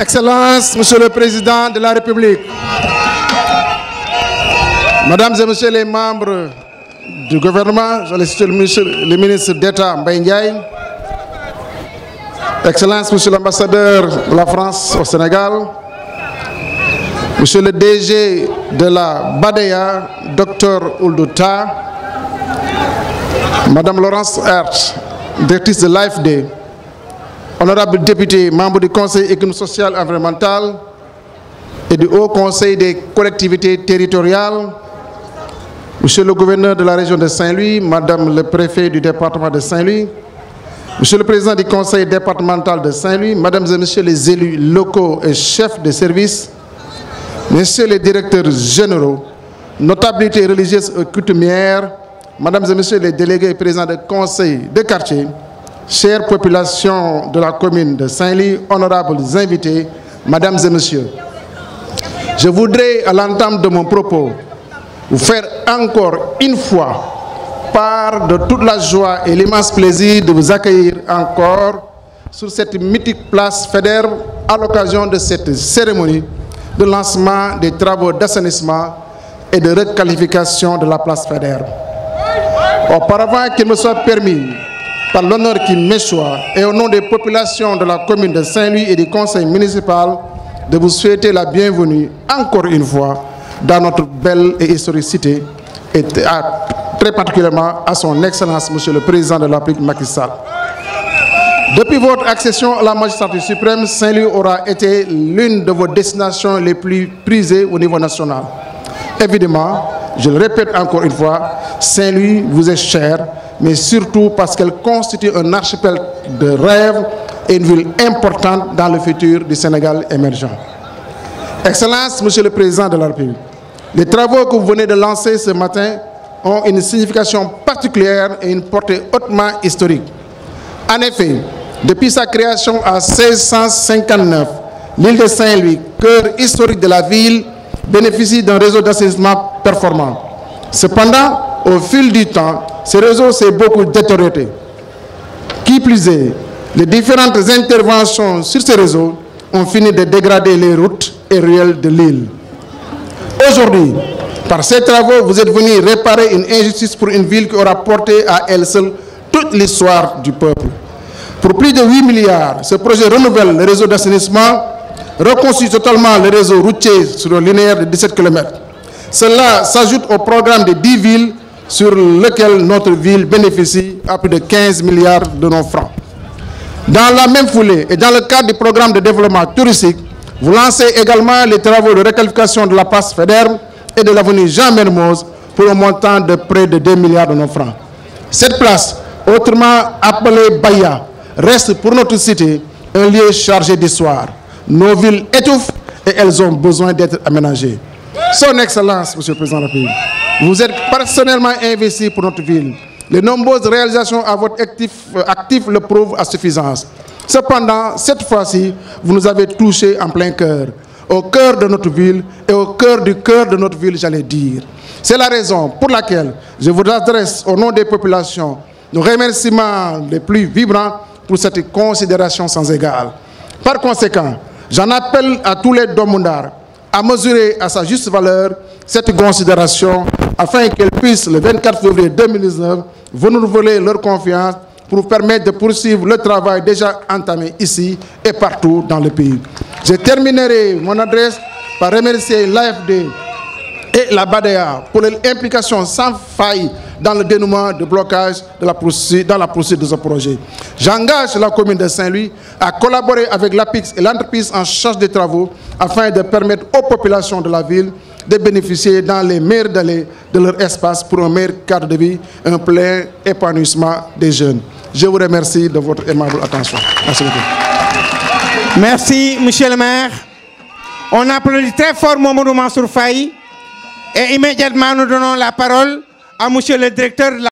Excellences, Monsieur le Président de la République, Mesdames et Messieurs les membres du gouvernement, le ministre d'État Mbaye Ndiaye, Excellences, Monsieur l'ambassadeur de la France au Sénégal, Monsieur le DG de la BADEA, Dr Ould-Tah, Madame Laurence Hertz, directrice de l'AFD, honorables députés, membres du Conseil économique, social et environnemental et du Haut Conseil des collectivités territoriales, Monsieur le gouverneur de la région de Saint-Louis, Madame le préfet du département de Saint-Louis, Monsieur le président du Conseil départemental de Saint-Louis, Mesdames et Messieurs les élus locaux et chefs de service, Messieurs les directeurs généraux, notabilités religieuses et coutumières, Mesdames et Messieurs les délégués et présidents de conseil de quartier, chères populations de la commune de Saint-Louis, honorables invités, Mesdames et Messieurs, je voudrais, à l'entame de mon propos, vous faire encore une fois part de toute la joie et l'immense plaisir de vous accueillir encore sur cette mythique place Faidherbe à l'occasion de cette cérémonie de lancement des travaux d'assainissement et de requalification de la place Faidherbe. Auparavant qu'il me soit permis, par l'honneur qui m'échoit et au nom des populations de la commune de Saint-Louis et du conseil municipal, de vous souhaiter la bienvenue encore une fois dans notre belle et historique cité et très particulièrement à son Excellence, Monsieur le Président de la République Macky Sall. Depuis votre accession à la magistrature suprême, Saint-Louis aura été l'une de vos destinations les plus prisées au niveau national. Évidemment, je le répète encore une fois, Saint-Louis vous est cher, mais surtout parce qu'elle constitue un archipel de rêves et une ville importante dans le futur du Sénégal émergent. Excellence, Monsieur le Président de la République, les travaux que vous venez de lancer ce matin ont une signification particulière et une portée hautement historique. En effet, depuis sa création en 1659, l'île de Saint-Louis, cœur historique de la ville, bénéficie d'un réseau d'assainissement performant. Cependant, au fil du temps, ce réseau s'est beaucoup détérioré. Qui plus est, les différentes interventions sur ce réseau ont fini de dégrader les routes et ruelles de l'île. Aujourd'hui, par ces travaux, vous êtes venus réparer une injustice pour une ville qui aura porté à elle seule toute l'histoire du peuple. Pour plus de 8 milliards, ce projet renouvelle le réseau d'assainissement, reconstruit totalement le réseau routier sur le linéaire de 17 km. Cela s'ajoute au programme de 10 villes sur lequel notre ville bénéficie à plus de 15 milliards de nos francs. Dans la même foulée et dans le cadre du programme de développement touristique, vous lancez également les travaux de requalification de la place Faidherbe et de l'avenue Jean-Mermoz pour un montant de près de 2 milliards de nos francs. Cette place, autrement appelée Baya, reste pour notre cité un lieu chargé d'histoire. Nos villes étouffent et elles ont besoin d'être aménagées. Son Excellence, Monsieur le Président de la République, vous êtes personnellement investi pour notre ville. Les nombreuses réalisations à votre actif le prouvent à suffisance. Cependant, cette fois-ci, vous nous avez touchés en plein cœur, au cœur de notre ville et au cœur de notre ville, j'allais dire. C'est la raison pour laquelle je vous adresse au nom des populations nos remerciements les plus vibrants pour cette considération sans égale. Par conséquent, j'en appelle à tous les Domundars à mesurer à sa juste valeur cette considération afin qu'elles puissent, le 24 février 2019, vous renouveler leur confiance pour nous permettre de poursuivre le travail déjà entamé ici et partout dans le pays. Je terminerai mon adresse par remercier l'AFD et la BADEA pour leur implication sans faille dans le dénouement de blocage de la poursuite de ce projet. J'engage la commune de Saint-Louis à collaborer avec l'APIX et l'entreprise en charge des travaux afin de permettre aux populations de la ville de bénéficier dans les meilleurs délais de leur espace pour un meilleur cadre de vie, un plein épanouissement des jeunes. Je vous remercie de votre aimable attention. Merci beaucoup. Merci, Monsieur le maire. On applaudit très fort Mamadou Mansour Faye et immédiatement nous donnons la parole à Monsieur le directeur de la